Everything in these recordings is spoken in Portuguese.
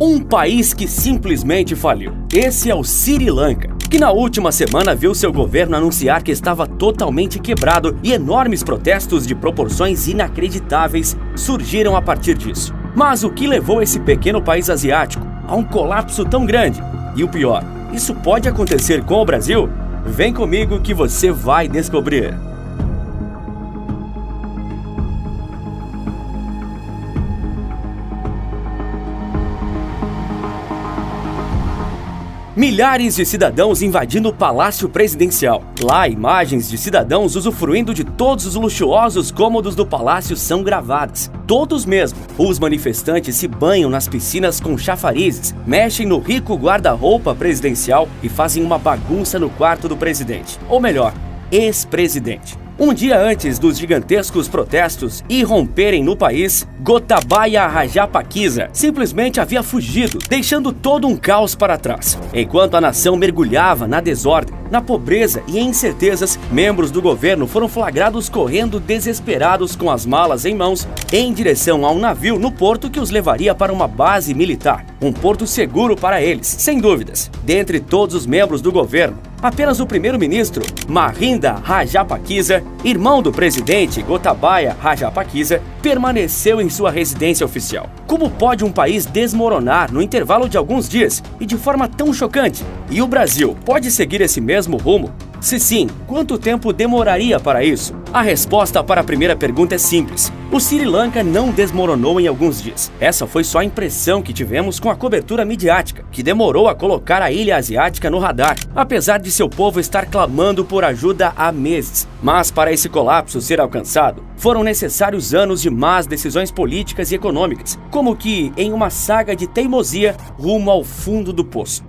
Um país que simplesmente faliu. Esse é o Sri Lanka, que na última semana viu seu governo anunciar que estava totalmente quebrado e enormes protestos de proporções inacreditáveis surgiram a partir disso. Mas o que levou esse pequeno país asiático a um colapso tão grande? E o pior, isso pode acontecer com o Brasil? Vem comigo que você vai descobrir. Milhares de cidadãos invadindo o Palácio Presidencial. Lá, imagens de cidadãos usufruindo de todos os luxuosos cômodos do palácio são gravadas. Todos mesmo. Os manifestantes se banham nas piscinas com chafarizes, mexem no rico guarda-roupa presidencial e fazem uma bagunça no quarto do presidente. Ou melhor, ex-presidente. Um dia antes dos gigantescos protestos irromperem no país, Gotabaya Rajapaksa simplesmente havia fugido, deixando todo um caos para trás. Enquanto a nação mergulhava na desordem, na pobreza e em incertezas, membros do governo foram flagrados correndo desesperados com as malas em mãos em direção a um navio no porto que os levaria para uma base militar. Um porto seguro para eles, sem dúvidas. Dentre todos os membros do governo, apenas o primeiro-ministro Mahinda Rajapaksa, irmão do presidente Gotabaya Rajapaksa, permaneceu em sua residência oficial. Como pode um país desmoronar no intervalo de alguns dias e de forma tão chocante? E o Brasil pode seguir esse mesmo rumo? Se sim, quanto tempo demoraria para isso? A resposta para a primeira pergunta é simples. O Sri Lanka não desmoronou em alguns dias. Essa foi só a impressão que tivemos com a cobertura midiática, que demorou a colocar a ilha asiática no radar, apesar de seu povo estar clamando por ajuda há meses. Mas para esse colapso ser alcançado, foram necessários anos de más decisões políticas e econômicas, como que em uma saga de teimosia rumo ao fundo do poço.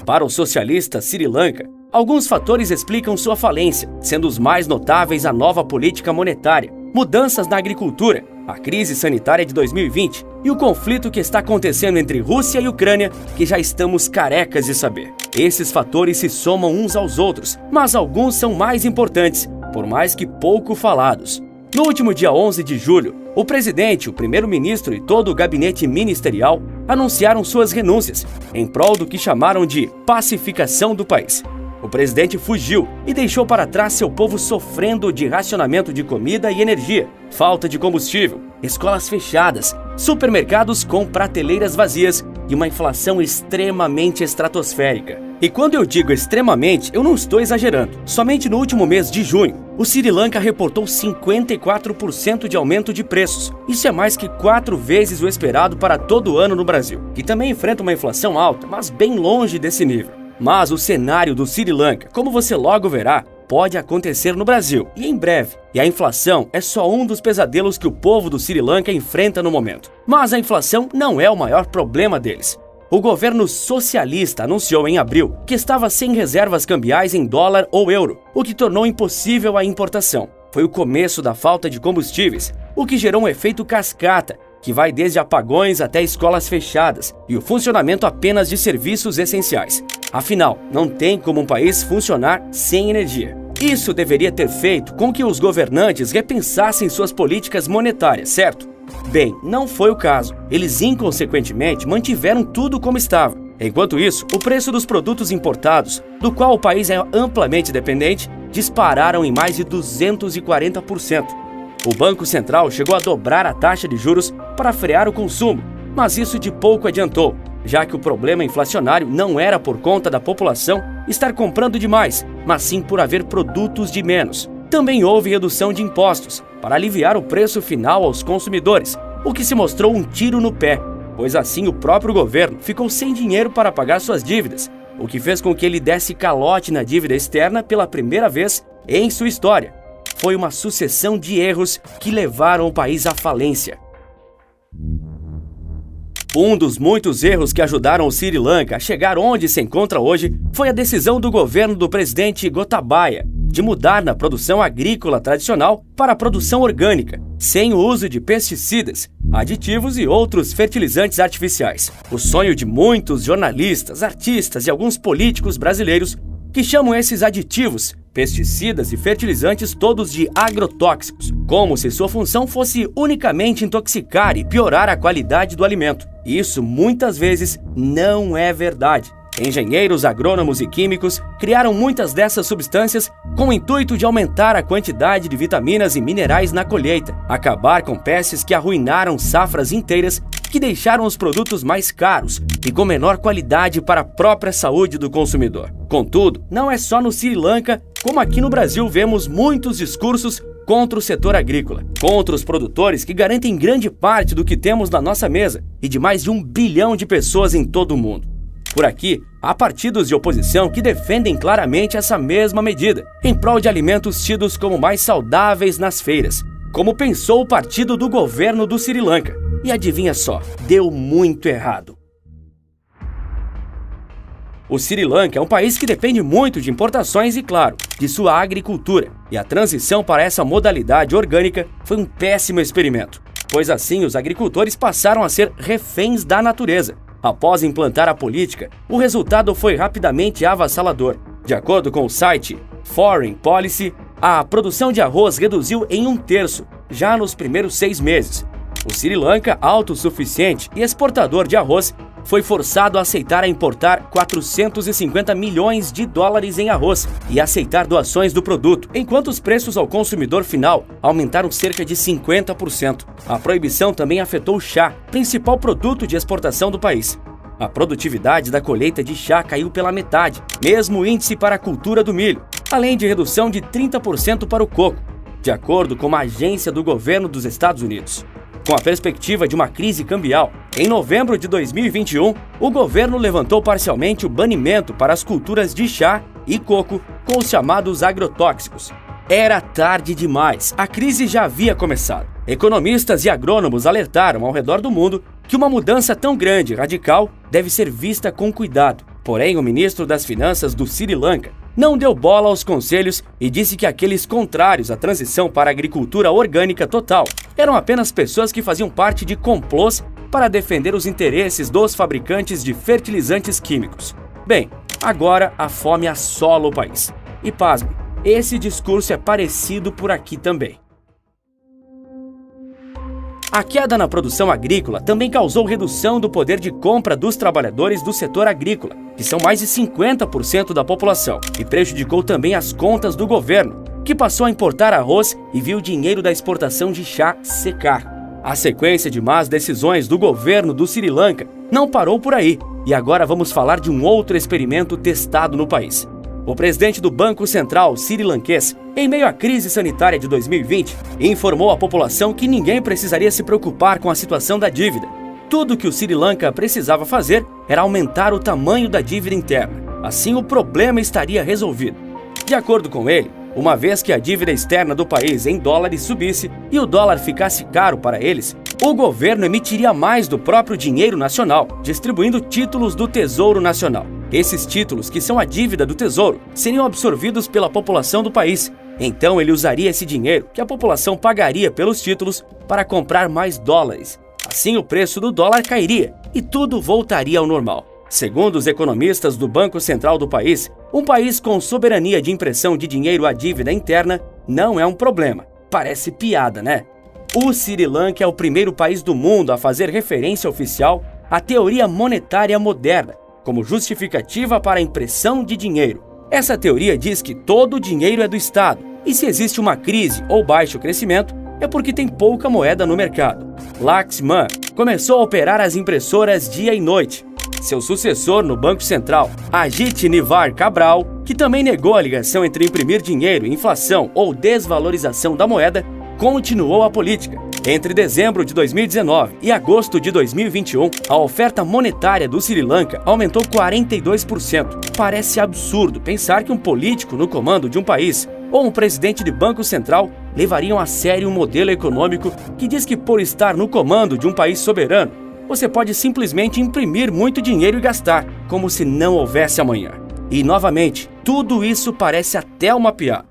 Para o socialista Sri Lanka, alguns fatores explicam sua falência, sendo os mais notáveis a nova política monetária, mudanças na agricultura, a crise sanitária de 2020 e o conflito que está acontecendo entre Rússia e Ucrânia, que já estamos carecas de saber. Esses fatores se somam uns aos outros, mas alguns são mais importantes, por mais que pouco falados. No último dia 11 de julho, o presidente, o primeiro-ministro e todo o gabinete ministerial anunciaram suas renúncias, em prol do que chamaram de pacificação do país. O presidente fugiu e deixou para trás seu povo sofrendo de racionamento de comida e energia, falta de combustível, escolas fechadas, supermercados com prateleiras vazias e uma inflação extremamente estratosférica. E quando eu digo extremamente, eu não estou exagerando. Somente no último mês de junho, o Sri Lanka reportou 54% de aumento de preços. Isso é mais que 4 vezes o esperado para todo ano no Brasil, que também enfrenta uma inflação alta, mas bem longe desse nível. Mas o cenário do Sri Lanka, como você logo verá, pode acontecer no Brasil, e em breve. E a inflação é só um dos pesadelos que o povo do Sri Lanka enfrenta no momento. Mas a inflação não é o maior problema deles. O governo socialista anunciou em abril que estava sem reservas cambiais em dólar ou euro, o que tornou impossível a importação. Foi o começo da falta de combustíveis, o que gerou um efeito cascata, que vai desde apagões até escolas fechadas e o funcionamento apenas de serviços essenciais. Afinal, não tem como um país funcionar sem energia. Isso deveria ter feito com que os governantes repensassem suas políticas monetárias, certo? Bem, não foi o caso. Eles inconsequentemente mantiveram tudo como estava. Enquanto isso, o preço dos produtos importados, do qual o país é amplamente dependente, dispararam em mais de 240%. O Banco Central chegou a dobrar a taxa de juros para frear o consumo, mas isso de pouco adiantou, já que o problema inflacionário não era por conta da população estar comprando demais, mas sim por haver produtos de menos. Também houve redução de impostos para aliviar o preço final aos consumidores, o que se mostrou um tiro no pé, pois assim o próprio governo ficou sem dinheiro para pagar suas dívidas, o que fez com que ele desse calote na dívida externa pela primeira vez em sua história. Foi uma sucessão de erros que levaram o país à falência. Um dos muitos erros que ajudaram o Sri Lanka a chegar onde se encontra hoje foi a decisão do governo do presidente Gotabaya de mudar na produção agrícola tradicional para a produção orgânica, sem o uso de pesticidas, aditivos e outros fertilizantes artificiais. O sonho de muitos jornalistas, artistas e alguns políticos brasileiros que chamam esses aditivos, pesticidas e fertilizantes todos de agrotóxicos, como se sua função fosse unicamente intoxicar e piorar a qualidade do alimento. Isso muitas vezes não é verdade. Engenheiros, agrônomos e químicos criaram muitas dessas substâncias com o intuito de aumentar a quantidade de vitaminas e minerais na colheita, acabar com pestes que arruinaram safras inteiras, que deixaram os produtos mais caros e com menor qualidade para a própria saúde do consumidor. Contudo, não é só no Sri Lanka, como aqui no Brasil vemos muitos discursos contra o setor agrícola, contra os produtores que garantem grande parte do que temos na nossa mesa e de mais de 1 bilhão de pessoas em todo o mundo. Por aqui, há partidos de oposição que defendem claramente essa mesma medida, em prol de alimentos tidos como mais saudáveis nas feiras, como pensou o partido do governo do Sri Lanka. E adivinha só, deu muito errado. O Sri Lanka é um país que depende muito de importações e, claro, de sua agricultura. E a transição para essa modalidade orgânica foi um péssimo experimento, pois assim os agricultores passaram a ser reféns da natureza. Após implantar a política, o resultado foi rapidamente avassalador. De acordo com o site Foreign Policy, a produção de arroz reduziu em 1/3 já nos primeiros 6 meses. O Sri Lanka, autossuficiente e exportador de arroz, foi forçado a aceitar importar 450 milhões de dólares em arroz e aceitar doações do produto, enquanto os preços ao consumidor final aumentaram cerca de 50%. A proibição também afetou o chá, principal produto de exportação do país. A produtividade da colheita de chá caiu pela metade, mesmo índice para a cultura do milho, além de redução de 30% para o coco, de acordo com uma agência do governo dos Estados Unidos. Com a perspectiva de uma crise cambial, em novembro de 2021, o governo levantou parcialmente o banimento para as culturas de chá e coco com os chamados agrotóxicos. Era tarde demais, a crise já havia começado. Economistas e agrônomos alertaram ao redor do mundo que uma mudança tão grande e radical deve ser vista com cuidado. Porém, o ministro das Finanças do Sri Lanka não deu bola aos conselhos e disse que aqueles contrários à transição para a agricultura orgânica total eram apenas pessoas que faziam parte de complôs para defender os interesses dos fabricantes de fertilizantes químicos. Bem, agora a fome assola o país. E pasme, esse discurso é parecido por aqui também. A queda na produção agrícola também causou redução do poder de compra dos trabalhadores do setor agrícola, que são mais de 50% da população, e prejudicou também as contas do governo, que passou a importar arroz e viu o dinheiro da exportação de chá secar. A sequência de más decisões do governo do Sri Lanka não parou por aí, e agora vamos falar de um outro experimento testado no país. O presidente do Banco Central sri-lankês, em meio à crise sanitária de 2020, informou à população que ninguém precisaria se preocupar com a situação da dívida. Tudo que o Sri Lanka precisava fazer era aumentar o tamanho da dívida interna. Assim, o problema estaria resolvido. De acordo com ele, uma vez que a dívida externa do país em dólares subisse e o dólar ficasse caro para eles, o governo emitiria mais do próprio dinheiro nacional, distribuindo títulos do Tesouro Nacional. Esses títulos, que são a dívida do Tesouro, seriam absorvidos pela população do país. Então ele usaria esse dinheiro que a população pagaria pelos títulos para comprar mais dólares. Assim o preço do dólar cairia e tudo voltaria ao normal. Segundo os economistas do Banco Central do país, um país com soberania de impressão de dinheiro à dívida interna não é um problema. Parece piada, né? O Sri Lanka é o primeiro país do mundo a fazer referência oficial à teoria monetária moderna, como justificativa para a impressão de dinheiro. Essa teoria diz que todo o dinheiro é do Estado, e se existe uma crise ou baixo crescimento, é porque tem pouca moeda no mercado. Laxman começou a operar as impressoras dia e noite. Seu sucessor no Banco Central, Ajit Nivar Cabral, que também negou a ligação entre imprimir dinheiro, inflação ou desvalorização da moeda, continuou a política. Entre dezembro de 2019 e agosto de 2021, a oferta monetária do Sri Lanka aumentou 42%. Parece absurdo pensar que um político no comando de um país ou um presidente de banco central levariam a sério um modelo econômico que diz que, por estar no comando de um país soberano, você pode simplesmente imprimir muito dinheiro e gastar, como se não houvesse amanhã. E, novamente, tudo isso parece até uma piada.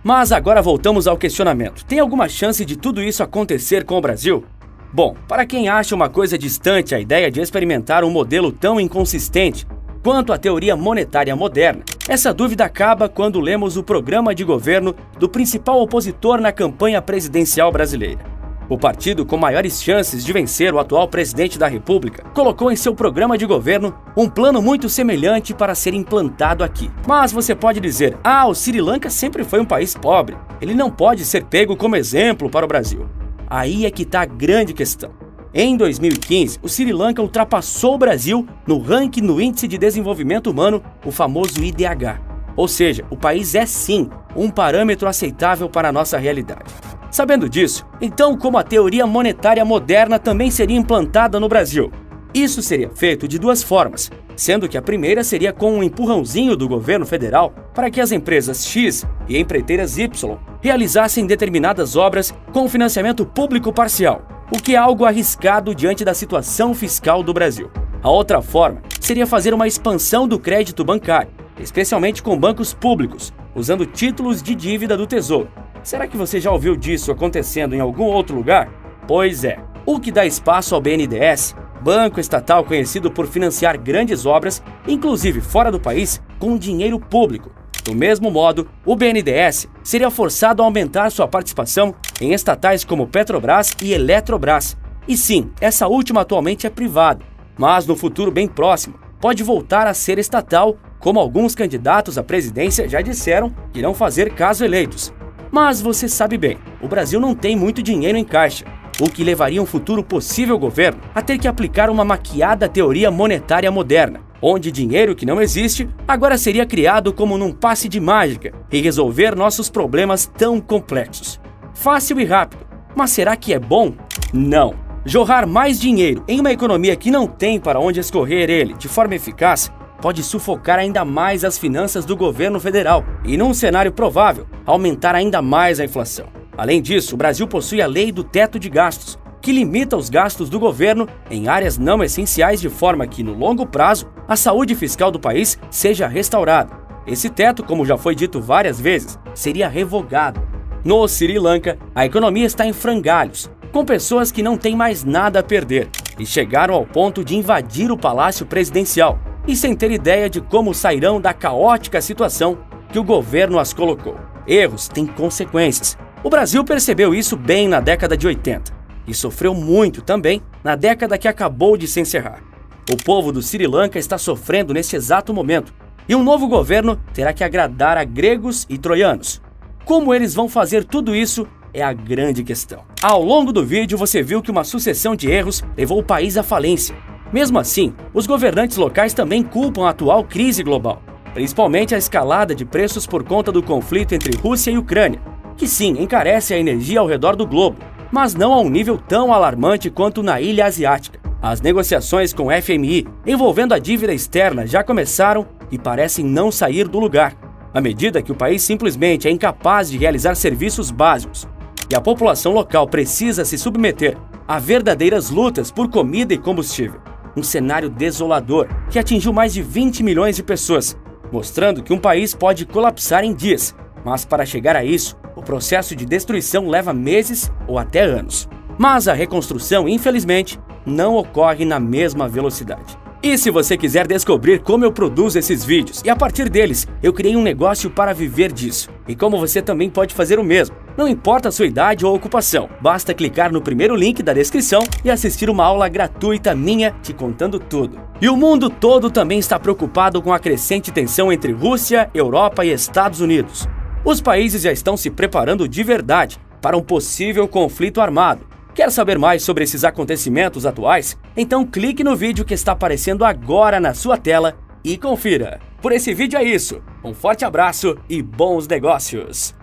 Mas agora voltamos ao questionamento. Tem alguma chance de tudo isso acontecer com o Brasil? Bom, para quem acha uma coisa distante a ideia de experimentar um modelo tão inconsistente quanto a teoria monetária moderna, essa dúvida acaba quando lemos o programa de governo do principal opositor na campanha presidencial brasileira. O partido com maiores chances de vencer o atual presidente da República colocou em seu programa de governo um plano muito semelhante para ser implantado aqui. Mas você pode dizer, o Sri Lanka sempre foi um país pobre, ele não pode ser pego como exemplo para o Brasil. Aí é que está a grande questão. Em 2015, o Sri Lanka ultrapassou o Brasil no ranking no Índice de Desenvolvimento Humano, o famoso IDH. Ou seja, o país é sim um parâmetro aceitável para a nossa realidade. Sabendo disso, então como a teoria monetária moderna também seria implantada no Brasil? Isso seria feito de duas formas, sendo que a primeira seria com um empurrãozinho do governo federal para que as empresas X e empreiteiras Y realizassem determinadas obras com financiamento público parcial, o que é algo arriscado diante da situação fiscal do Brasil. A outra forma seria fazer uma expansão do crédito bancário, especialmente com bancos públicos, usando títulos de dívida do Tesouro. Será que você já ouviu disso acontecendo em algum outro lugar? Pois é, o que dá espaço ao BNDES, banco estatal conhecido por financiar grandes obras, inclusive fora do país, com dinheiro público. Do mesmo modo, o BNDES seria forçado a aumentar sua participação em estatais como Petrobras e Eletrobras. E sim, essa última atualmente é privada, mas no futuro bem próximo pode voltar a ser estatal, como alguns candidatos à presidência já disseram que irão fazer caso eleitos. Mas você sabe bem, o Brasil não tem muito dinheiro em caixa, o que levaria um futuro possível governo a ter que aplicar uma maquiada teoria monetária moderna, onde dinheiro que não existe agora seria criado como num passe de mágica e resolver nossos problemas tão complexos. Fácil e rápido, mas será que é bom? Não. Jorrar mais dinheiro em uma economia que não tem para onde escorrer ele de forma eficaz pode sufocar ainda mais as finanças do governo federal e, num cenário provável, aumentar ainda mais a inflação. Além disso, o Brasil possui a Lei do Teto de Gastos, que limita os gastos do governo em áreas não essenciais de forma que, no longo prazo, a saúde fiscal do país seja restaurada. Esse teto, como já foi dito várias vezes, seria revogado. No Sri Lanka, a economia está em frangalhos, com pessoas que não têm mais nada a perder e chegaram ao ponto de invadir o palácio presidencial, e sem ter ideia de como sairão da caótica situação que o governo as colocou. Erros têm consequências. O Brasil percebeu isso bem na década de 80 e sofreu muito também na década que acabou de se encerrar. O povo do Sri Lanka está sofrendo nesse exato momento e um novo governo terá que agradar a gregos e troianos. Como eles vão fazer tudo isso é a grande questão. Ao longo do vídeo você viu que uma sucessão de erros levou o país à falência. Mesmo assim, os governantes locais também culpam a atual crise global, principalmente a escalada de preços por conta do conflito entre Rússia e Ucrânia, que sim, encarece a energia ao redor do globo, mas não a um nível tão alarmante quanto na ilha asiática. As negociações com o FMI envolvendo a dívida externa já começaram e parecem não sair do lugar, à medida que o país simplesmente é incapaz de realizar serviços básicos, e a população local precisa se submeter a verdadeiras lutas por comida e combustível. Um cenário desolador que atingiu mais de 20 milhões de pessoas, mostrando que um país pode colapsar em dias, mas para chegar a isso, o processo de destruição leva meses ou até anos. Mas a reconstrução, infelizmente, não ocorre na mesma velocidade. E se você quiser descobrir como eu produzo esses vídeos e a partir deles eu criei um negócio para viver disso, e como você também pode fazer o mesmo, não importa a sua idade ou ocupação, basta clicar no primeiro link da descrição e assistir uma aula gratuita minha te contando tudo. E o mundo todo também está preocupado com a crescente tensão entre Rússia, Europa e Estados Unidos. Os países já estão se preparando de verdade para um possível conflito armado. Quer saber mais sobre esses acontecimentos atuais? Então clique no vídeo que está aparecendo agora na sua tela e confira. Por esse vídeo é isso. Um forte abraço e bons negócios!